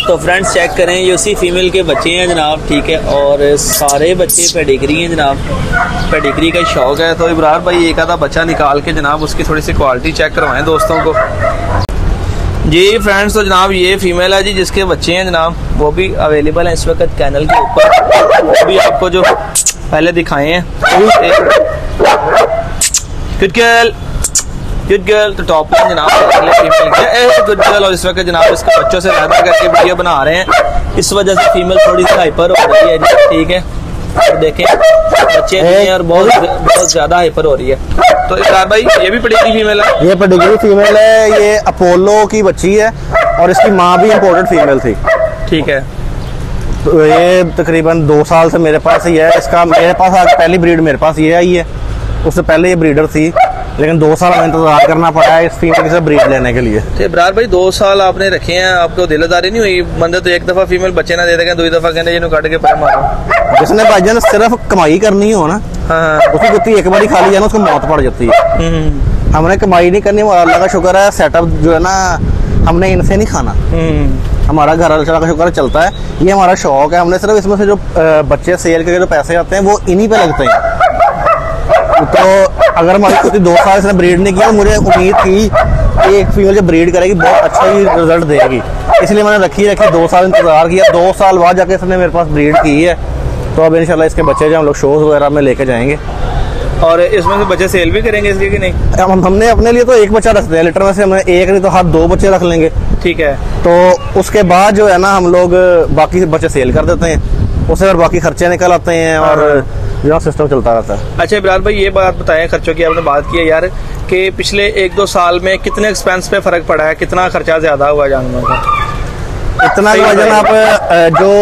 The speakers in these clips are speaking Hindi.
तो फ्रेंड्स चेक करें, ये उसी फीमेल के बच्चे हैं जनाब, ठीक है। और सारे बच्चे पेडिग्री हैं जनाब, पेडिग्री का शौक है। तो इब्रार भाई एक आधा बच्चा निकाल के जनाब उसकी थोड़ी सी क्वालिटी चेक करवाएं दोस्तों को। जी फ्रेंड्स, तो जनाब ये फीमेल है जी जिसके बच्चे हैं जनाब, वो भी अवेलेबल हैं इस वक्त चैनल के ऊपर। वो भी आपको जो पहले दिखाए हैं, गुड गर्ल तो टॉप में जनाब गुड गर्ल। और इस वक्त जनाब इसके बच्चों से ज्यादा करके वीडियो बना रहे हैं, इस वजह से फीमेल थोड़ी सी हाइपर हो रही है जी, ठीक है। और देखें बच्चे नहीं और बहुत ज्यादा हाइपर हो रही है। तो इब्रार भाई ये भी पेडिग्री फीमेल है? ये पेडिग्री फीमेल है, ये अपोलो की बच्ची है और इसकी माँ भी इम्पोर्टेड फीमेल थी, ठीक है। तो ये तकरीबन 2 साल से मेरे पास ही है। इसका मेरे पास आज पहली ब्रीड मेरे पास ये आई है, उससे पहले ये ब्रीडर थी, लेकिन 2 साल हमें इंतजार करना पड़ा है इस फीमेल से ब्रीड लेने के लिए। तो इब्रार भाई 2 साल आपने रखे हैं, आपको दिलदारी नहीं हुई? बंदे तो एक दफा फीमेल बच्चे ना दे देंगे, 2 दफा कहते हैं काट के पैर मारो। जिसने भाईजान सिर्फ कमाई करनी हो ना, उसकी कुत्ती एक बार खा ली जाए ना, उसको मौत पड़ जाती है। हमने कमाई नहीं करनी, अल्लाह का शुक्र है सेटअप जो है ना हमने इनसे नहीं खाना, हमारा घर अल्लाह का शुक्र चलता है। ये हमारा शौक है, हमने सिर्फ इसमें से जो बच्चे सेल के जो पैसे आते हैं वो इन्हीं पे लगते हैं। तो अगर हमारी कुत्ती 2 साल इसने ब्रीड नहीं किया, मुझे उम्मीद थी कि एक फीमेल जब ब्रीड करेगी बहुत अच्छा ही रिजल्ट देगी, इसलिए मैंने रखी 2 साल इंतजार किया। 2 साल बाद जाके इसने मेरे पास ब्रीड की है। तो अब इंशाल्लाह इसके बच्चे जो हम लोग शोज वगैरह में लेके जाएंगे। और इसमें से बच्चे सेल भी करेंगे इसके कि नहीं? हमने अपने लिए तो एक बच्चा रखते हैं, लिटर में से हमें एक नहीं तो हाथ 2 बच्चे रख लेंगे, ठीक है। तो उसके बाद जो है ना हम लोग बाकी बच्चे सेल कर देते हैं, उससे फिर बाकी खर्चे निकल आते हैं और जो सिस्टम चलता रहता है। अच्छा इब्रार भाई ये बात बताएं, खर्चों की आपने बात की है यार, कि पिछले 1-2 साल में कितने एक्सपेंस पे फर्क पड़ा है, कितना खर्चा ज्यादा हुआ जानवर का? इतना वजन आप जो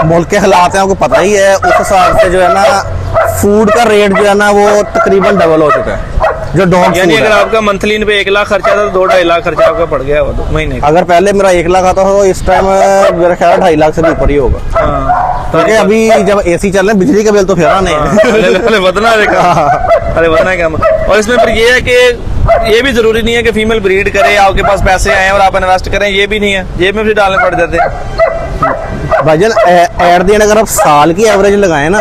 मुल्क के हालात हैं आपको पता ही है, उस हिसाब से जो है ना फूड का रेट जो है ना वो तकरीबन डबल हो चुका है। जो डॉग यानी अगर आपका मंथली पे 1 लाख खर्चा था तो 2-2.5 लाख खर्चा आपका पड़ गया वो 2 महीने का। अगर पहले मेरा 1 लाख आता तो इस टाइम मेरा ख्याल 2.5 लाख से भी ऊपर ही होगा। क्योंकि अभी जब एसी चल रहे हैं बिजली का बिल तो फेरा नहीं है। बदना क्या। और इसमें फिर ये है कि ये भी जरूरी नहीं है कि फीमेल ब्रीड करे, आपके पास पैसे आए और आप इन्वेस्ट करें, ये भी नहीं है, जेब में भी डालने पड़ जाते हैं भाईजान। एट दी एंड अगर आप साल की एवरेज लगाए ना,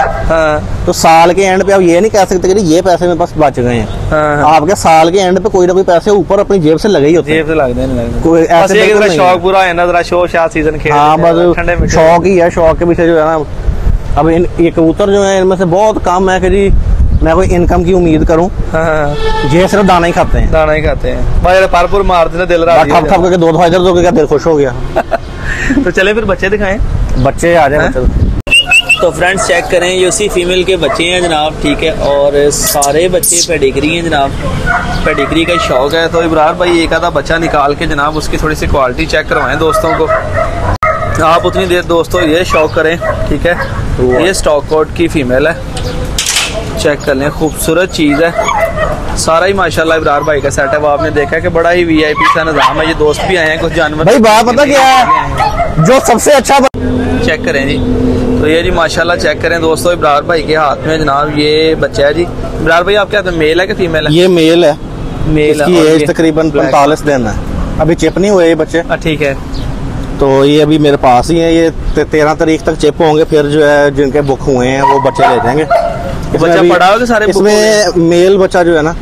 तो साल के एंड पे आप ये नहीं कह सकते कि ये पैसे मेरे पास बच गए हैं। आपके साल के एंड पे कोई ना कोई पैसे ऊपर अपनी जेब से लगे ही होते हैं, जेब से लगते हैं। शौक पूरा है ना, जरा शो शाद सीजन खेल। हाँ बस शौक ही है, शौक के पीछे जो है ना। अब ये कबूतर जो है इनमें से बहुत कम है कि जी मैं कोई इनकम की उम्मीद करूं। ये सिर्फ दाना ही खाते हैं, दाना ही खाते हैं। पारपुर मारते हैं, दिल रहा ठप ठप करके 2 दफा इधर दो क्या दिल खुश हो गया। तो चले फिर बच्चे दिखाएं, बच्चे आ जाए। तो फ्रेंड्स चेक करें, ये उसी फीमेल के बच्चे हैं जनाब, ठीक है। और सारे बच्चे पेडिग्री हैं जनाब, पेडिग्री का शौक है। तो इब्रार भाई एक आधा बच्चा निकाल के जनाब उसकी थोड़ी सी क्वालिटी चेक करवाएं दोस्तों को। आप उतनी देर दोस्तों ये शौक करें, ठीक है। ये स्टॉक कोट की फीमेल है, चेक कर लें, खूबसूरत चीज़ है। सारा ही माशाल्लाह इब्रार भाई का सेटअप आपने देखा है कि बड़ा ही VIP सा निज़ाम है। ये दोस्त भी आए हैं कुछ जानवर भाई, बात पता क्या है जो सबसे अच्छा चेक करें जी। तो ये जी माशाल्लाह चेक करें दोस्तों, इब्रार भाई के हाथ में जनाब ये बच्चा है जी। इब्रार भाई आप क्या मेल है कि फीमेल है? ये मेल है, मेल है। एज तकरीबन 45 दिन है, अभी चिप नहीं हुए ये बच्चे। ठीक है। तो ये अभी मेरे पास ही है, ये 13 तारीख तक चिप होंगे, फिर जो है जिनके बुक हुए हैं वो बच्चे ले जाएंगे। बच्चा पड़ा हुआ सारे इसमें मेल बच्चा जो है ना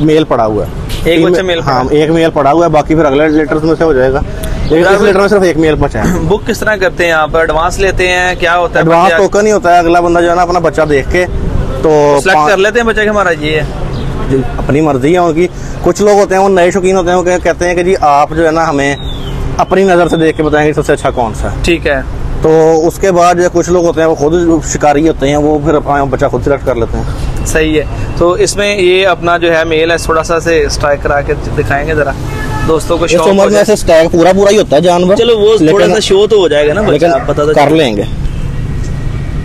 मेल पड़ा हुआ है, एक बच्चा मेल। हाँ एक मेल पड़ा हुआ है, बाकी फिर अगले लीटर में से हो जाएगा। इस लीटर में सिर्फ एक मेल बचा है। बुक किस तरह करते हैं आप? एडवांस लेते हैं, क्या होता है? एडवांस टोकन ही होता है, अगला बंदा जो है ना अपना बच्चा देख के तो सेलेक्ट कर लेते हैं बच्चे के, हमारा ये है अपनी मर्जी है उनकी। कुछ लोग होते हैं वो नए शौकीन होते हैं, वो कहते हैं कि जी आप जो है ना हमें अपनी नज़र से देख के बताएंगे सबसे अच्छा कौन सा है, ठीक है। तो उसके बाद कुछ लोग होते हैं वो खुद शिकारी होते हैं, वो फिर अपना बच्चा खुद सिलेक्ट कर लेते हैं। सही है। तो इसमें ये अपना जो है मेल है, थोड़ा सा से स्ट्राइक करा के दिखाएंगे जरा दोस्तों को। इस उम्र में ऐसे स्टैग पूरा ही होता है जानवर। चलो वो थोड़ा सा शो तो हो जाएगा ना, लेकिन पता तो कर लेंगे।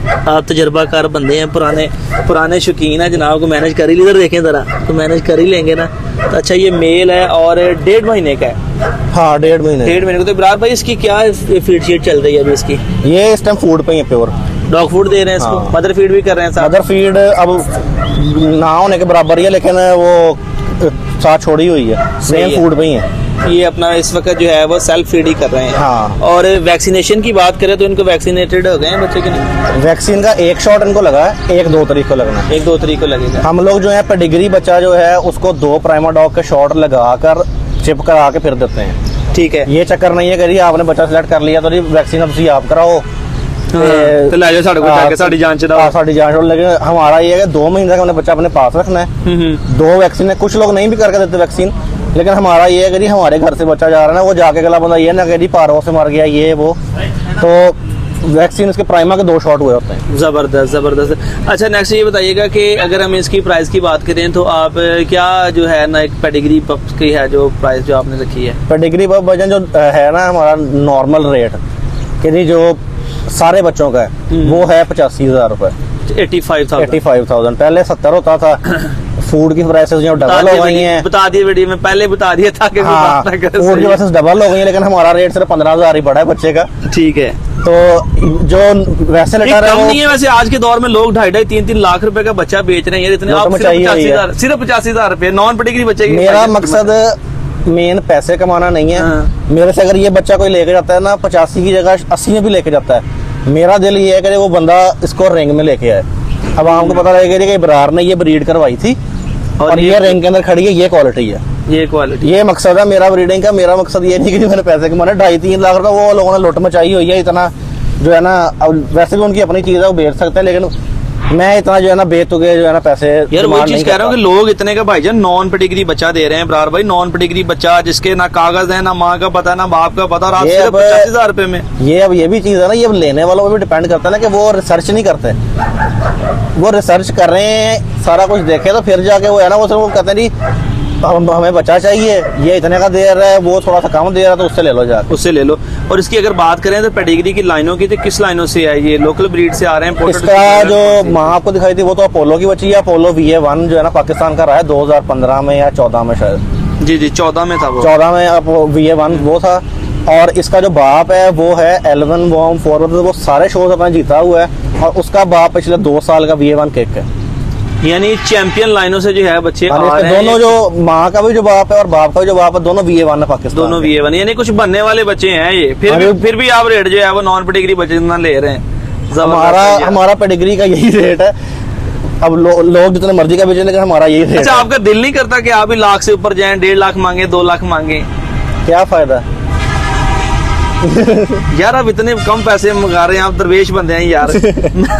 आप तजर्बाकार बंदे हैं, पुराने शौकीन है जनाब को मैनेज कर ही, इधर देखें जरा, तो मैनेज कर ही लेंगे ना। अच्छा ये मेल है और 1.5 महीने का है। हाँ 1.5 महीने। 1.5 महीने का। तो इब्रार भाई इसकी क्या फीड शीट चल रही है अभी इसकी? ये इस टाइम फूड पे ही है, प्योर डॉग फूड दे रहे हैं इसको। हाँ। मदर फीड भी कर रहे हैं साथ? मदर फीड अब ना होने के बराबर ही है, लेकिन वो साथ छोड़ी हुई है, सेम फूड पे ही है। ये अपना इस वक्त जो है वो सेल्फ फीड ही कर रहे हैं। हाँ। और वैक्सीनेशन की बात करें तो इनको वैक्सीनेटेड हो गए हैं बच्चे के नहीं? वैक्सीन का 1 शॉट इनको लगा है, 1-2 तारीख को लगना है। 1-2 तारीख को लगेगा। हम लोग जो है पेडिग्री बच्चा जो है उसको 2 प्राइमाडॉग के शॉट लगा कर चिप करा के फिर देते हैं। ठीक है। ये चक्कर नहीं है कि आपने बच्चा सिलेक्ट कर लिया तो वैक्सीन अब तुम आप कराओ तो ले जाओ साढ़े को जाके साड़ी जांच चढ़ाओ। साड़ी जांच। लेकिन हमारा ये है 2 महीने तक हमने बच्चा अपने पास रखना है। 2 वैक्सीन है, कुछ लोग नहीं भी करके देते वैक्सीन, लेकिन हमारा ये है कि हमारे घर से बच्चा जा रहा है ना, वो जाके अगला बंदा ये ना कि पारों से मर गया ये वो, तो वैक्सीन इसके प्राइमा के 2 शॉट हुए होते हैं। जबरदस्त जबरदस्त। अच्छा नेक्स्ट ये बताइएगा कि अगर हम इसकी प्राइस की बात करें तो आप क्या जो है ना एक पेडिग्री पप्स की है जो प्राइस जो आपने रखी है? पेडिग्री पप वजन जो है ना हमारा नॉर्मल रेट कि जो सारे बच्चों का है वो है 85,000 रुपए। 85,000। पहले 70 होता था। फूड की प्राइसेस जो डबल हो गई हैं। बता दिए वीडियो में पहले बता दिया था कि हाँ, फूड की प्राइसेस डबल हो गई है, लेकिन हमारा रेट सिर्फ 15,000 ही बढ़ा है बच्चे का। ठीक है। तो जो वैसे लेटर है नहीं है वैसे आज के दौर में लोग 2.5 3 लाख रुपए का बच्चा बेच रहे हैं। इतने आप सिर्फ 85,000 रुपए नॉन पेडिग्री बच्चे की। मेरा मकसद मेन पैसे कमाना नहीं है। मेरे से अगर ये बच्चा कोई लेके जाता है ना 85 की जगह 80 में भी लेके जाता है, मेरा दिल ये है कि वो बंदा इसको रिंग में लेके आए। अब आपको पता लगेगा कि इब्रार ने ये ब्रीड करवाई थी और ये रिंग के अंदर खड़ी है, ये क्वालिटी है, ये क्वालिटी, ये मकसद है मेरा ब्रीडिंग का। मेरा मकसद ये नहीं कि मैंने पैसे कमाने। 2.5-3 लाख रुपए वो लोगों ने लुट मचाई हुई है इतना जो है ना। अब वैसे भी उनकी अपनी चीज है, वो बेच सकते हैं, लेकिन मैं इतना जो है ना बेतुके जो है ना पैसे यार वही चीज कह रहा हूँ कि लोग इतने का भाईजान नॉन पेडिग्री बच्चा दे रहे हैं इब्रार भाई। नॉन पेडिग्री बच्चा जिसके ना कागज है, ना माँ का पता, ना बाप का पता, और आप सिर्फ 85,000 रुपए में। ये अब ये भी चीज है ना, ये लेने वालों पर भी डिपेंड करता है ना कि वो रिसर्च नहीं करते। वो रिसर्च कर रहे हैं, सारा कुछ देखे तो फिर जाके वो है ना वो सिर्फ वो कहते हैं नहीं हमें बच्चा चाहिए, ये इतने का दे रहा है, वो थोड़ा सा कम दे रहा है, तो उससे ले लो जाके, उससे ले लो। और इसकी अगर बात करें तो पेडिग्री की लाइनों की, तो किस लाइनों से है ये? लोकल ब्रीड से आ रहे हैं? इसका जो माँ आपको दिखाई थी वो तो अपोलो की बच्ची है। अपोलो VA1 जो है ना पाकिस्तान का रहा है 2015 में या 14 में शायद। जी 14 में था वो। 14 में VA1 वो था। और इसका जो बाप है वो है L1 वॉर्म 4, वो सारे शोज अपना जीता हुआ है। और उसका बाप पिछले 2 साल का VA1 किक है। यानी चैंपियन लाइनों से जो है बच्चे आ रहे हैं। दोनों जो माँ का भी जो बाप है और बाप का भी जो बाप है, दोनों VA1 है पाकिस्तान। दोनों VA1 यानी कुछ बनने वाले बच्चे हैं ये। फिर भी आप रेट जो है वो नॉन पेडिग्री बच्चे जितना ले रहे हैं। हमारा पेडिग्री का यही रेट है। अब लोग जितने मर्जी का बेचें, लेकिन हमारा यही रेट। अच्छा आपका दिल नहीं करता कि आप भी लाख से ऊपर जाएं, 1.5 लाख मांगे, 2 लाख मांगे? क्या फायदा यार आप इतने कम पैसे मंगा रहे हैं, आप दरवेश बंदे हैं यार।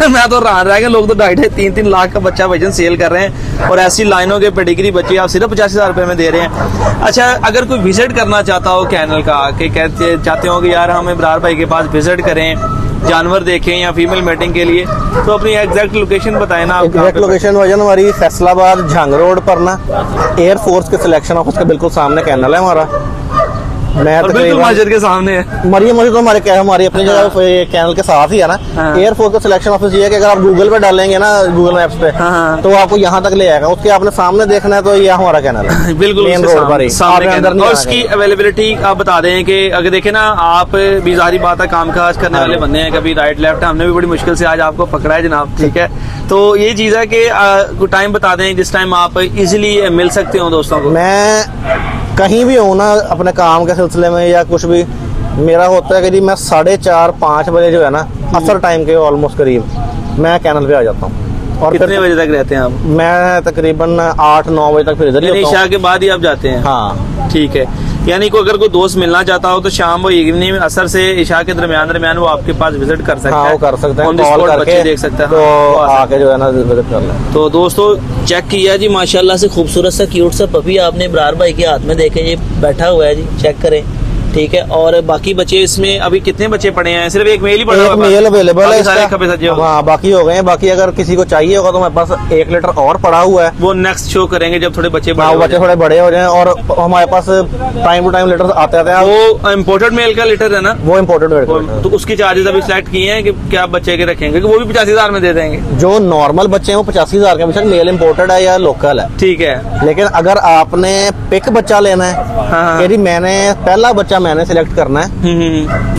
मैं तो हैरान रह गया, लोग तो 2.5-3 लाख का बच्चा वजन सेल कर रहे हैं और ऐसी लाइनों के पेडिग्री बच्चे आप सिर्फ 85,000 रुपए में दे रहे हैं। अच्छा अगर कोई विजिट करना चाहता हो कैनल का, कि कहते चाहते हो कि यार हम इब्रार भाई के पास विजिट करें, जानवर देखें या फीमेल मेटिंग के लिए, तो अपनी एग्जैक्ट लोकेशन बताएं ना। एग्जैक्ट लोकेशन वजन हमारी फैसलाबाद झांग रोड पर ना एयरफोर्स के सिलेक्शन ऑफिस के बिल्कुल सामने कैनल है हमारा। मैं बिल्कुल मस्जिद के सामने है। मरियम मस्जिद तो हमारी अपनी जगह कैनल के साथ ही है ना। एयरफोर्स का सिलेक्शन ऑफिस ये है कि अगर आप गूगल पे डालेंगे ना, गूगल मैप्स पे, तो आपको यहाँ तक ले आएगा। उसके आपने सामने देखना है तो ये हमारा कैनल है, बिल्कुल मेन रोड पर ही अंदर। और उसकी अवेलेबिलिटी आप बता दें कि अगर देखे ना, आप भी जारी बात है काम काज करने वाले बंदे हैं, कभी राइट लेफ्ट, हमने भी बड़ी मुश्किल से आज आपको पकड़ा है जनाब। ठीक है, तो ये चीज है कि टाइम बता दें जिस टाइम आप इजिली मिल सकते हो दोस्तों को। मैं कहीं भी हूँ ना अपने काम के सिलसिले में या कुछ भी, मेरा होता है कि जी मैं 4:30-5 बजे जो है ना असर टाइम के ऑलमोस्ट करीब मैं कैनल पे आ जाता हूँ। और कितने बजे तक रहते हैं आप? मैं तकरीबन 8-9 बजे तक फिर इधर ही होता हूं। ईशा के बाद ही आप जाते हैं? हाँ ठीक है। यानी को अगर कोई दोस्त मिलना चाहता हो तो शाम वो इवनिंग असर से इशा के दरमियान वो आपके पास विजिट कर सकता है। वो कर सकते हैं, कॉल करके देख सकते हैं, तो आके जो है ना विजिट कर लें। तो दोस्तों चेक किया जी, माशाल्लाह से खूबसूरत सा क्यूट सा पपी आपने इब्रार भाई के हाथ में देखे, ये बैठा हुआ है जी, चेक करें। ठीक है। और बाकी बच्चे इसमें अभी कितने बच्चे पड़े हैं? सिर्फ एक मेल ही पड़ा है? मेल अवेलेबल है, सारे खबे सजे हो गए। हाँ, बाकी हो गए हैं। बाकी अगर किसी को चाहिए होगा तो हमारे पास 1 लीटर और पड़ा हुआ है, वो नेक्स्ट शो करेंगे जब थोड़े बच्चे थोड़े बड़े हो जाएं। और हमारे पास टाइम टू टाइम लीटर आते हैं। वो इम्पोर्टेड मेल का लीटर है ना? वो इम्पोर्टेड मेल, तो उसकी चार्जेस अभी सिलेक्ट किए हैं कि क्या बच्चे के रखेंगे? वो भी 85,000 में दे देंगे। जो नॉर्मल बच्चे हैं वो 85,000 के, बेशक मेल इम्पोर्टेड है या लोकल है, ठीक है। लेकिन अगर आपने पिक बच्चा लेना है, हाँ। मैंने पहला बच्चा मैंने सिलेक्ट करना है,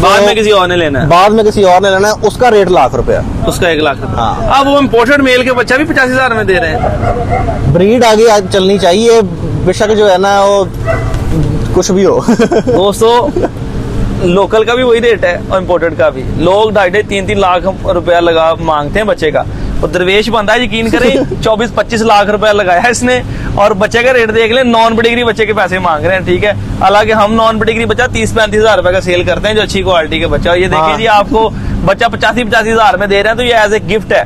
बाद में किसी और ने लेना है, बाद में किसी और ने लेना है, उसका रेट ₹1,00,000, उसका 1,00,000 रुपया। हाँ। अब वो इम्पोर्टेड मेल के बच्चा भी 85,000 में दे रहे हैं। ब्रीड आगे चलनी चाहिए, बेशक जो है ना वो कुछ भी हो। दोस्तों लोकल का भी वही रेट है और इम्पोर्टेड का भी। लोग 2.5-3 लाख रुपया लगा मांगते हैं बच्चे का, और दरवेश बंदा है, यकीन करें 24-25 लाख रुपया लगाया इसने, और बच्चे का रेट देख ले, नॉन पेडिग्री बच्चे के पैसे मांग रहे हैं, ठीक है। हालांकि हम नॉन पेडिग्री बच्चा 30-35 हजार रुपए का सेल करते हैं, जो अच्छी क्वालिटी के बच्चा। ये देखिए जी, आपको बच्चा 85-85 हजार में दे रहे हैं, तो ये एज ए गिफ्ट है।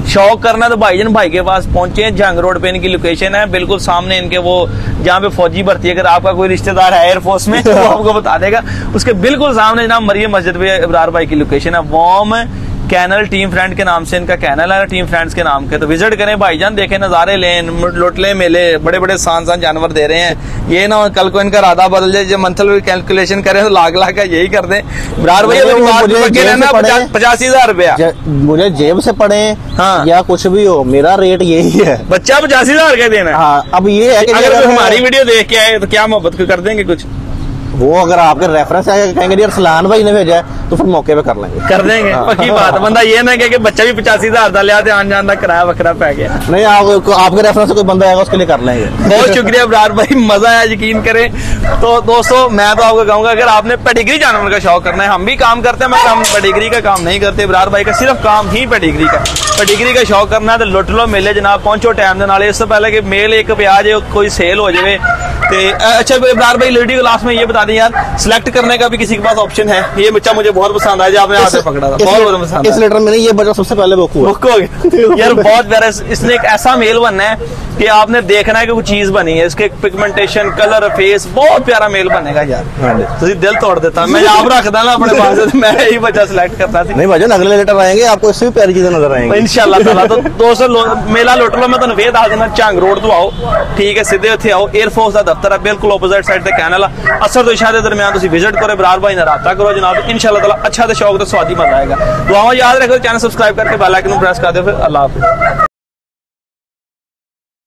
शौक करना तो भाईजान भाई के पास पहुंचे, जंग रोड पे इनकी लोकेशन है, बिल्कुल सामने इनके वो जहाँ पे फौजी भर्ती है। अगर आपका कोई रिश्तेदार है एयरफोर्स में तो वो आपको बता देगा, उसके बिल्कुल सामने जनाब मरियम मस्जिद पे इब्रार भाई की लोकेशन है। वॉम कैनल टीम फ्रेंड के नाम से इनका कैनल है, टीम फ्रेंड्स के नाम के। तो विजिट करें भाईजान, देखें, नजारे लें, लुट लें मेले। बड़े बड़े सान जानवर दे रहे हैं। ये ना कल को इनका इरादा बदल जाए, जब मंथल कैलकुलेशन करें तो लाख का यही कर दें। इब्रार भाई 85,000 रुपया मुझे जेब से पड़े, हाँ, या कुछ भी हो, मेरा रेट यही है। बच्चा 85,000 का देना है। हाँ, अब ये है कि अगर हमारी वीडियो देख के आए तो क्या मोहब्बत कर देंगे कुछ? वो अगर आपके रेफरेंस आएगा, कहेंगे यार सलान भाई ने भेजा है, तो फिर मौके पे कर लेंगे, कर देंगे। पक्की बात है। बंदा ये ना कहे कि बच्चा भी 85,000 का लिया, आन जान का किराया वकरा पै गया। नहीं, आपके रेफरेंस से कोई बंदा आएगा उसके लिए कर लेंगे। बहुत शुक्रिया इब्रार भाई, मजा आया, यकीन करें। तो दोस्तों मैं तो आपको कहूंगा, अगर आपने पेडिग्री जानवर का शौक करना है, हम भी काम करते हैं, मगर हम पेडिग्री का काम नहीं करते। इब्रार भाई का सिर्फ काम ही पेडिग्री का। पेडिग्री का शौक करना है तो लुट लो मेले जनाब, पहुंचो टाइम के नाल। इससे पहले कि मेल एक पे आ जाए, कोई सेल हो जाए। अच्छा इब्रार भाई, लेडी क्लास में ये बता दें यार, सिलेक्ट करने का भी किसी के पास ऑप्शन है? ये बच्चा मुझे बहुत पसंद आया, आपने हाथ से पकड़ा था, बहुत पसंद। इस लेटर में नहीं, ये बच्चा सबसे पहले बुक हो गया यार, बहुत प्यारा। इसने एक ऐसा मेल बनना है कि आपने देखना है कि कुछ चीज बनी है, इसके पिगमेंटेशन, कलर, फेस, बहुत प्यारा मेल बनेगा यार। तो दिल तोड़ देता। मैं आप रखता ना अपने पास, मैं यही बच्चा सिलेक्ट करता था। नहीं भाई, अगले लेटर आएंगे आपको इससे भी प्यारी चीजें नजर आएंगी इंशाल्लाह ताला। तो दोस्तों मेला लुट लो, मैं तो वेद आ देना, झंग रोड तो आओ, ठीक है, सीधे उत्थे आओ। एयरफोर्स का दफ्तर है, बिल्कुल ऑपोजिट साइड से कैनल है। असर तो इशा के दरमियान तुम विजिट करो, इब्रार भाई ने राबता करो जनाब, इंशाल्लाह ताला अच्छा तो शौक तो स्वादी मजा आएगा। दुआओं याद रखो, चैनल सब्सक्राइब करके बेल आइकन प्रेस कर दो। फिर अल्लाह हाफिज़।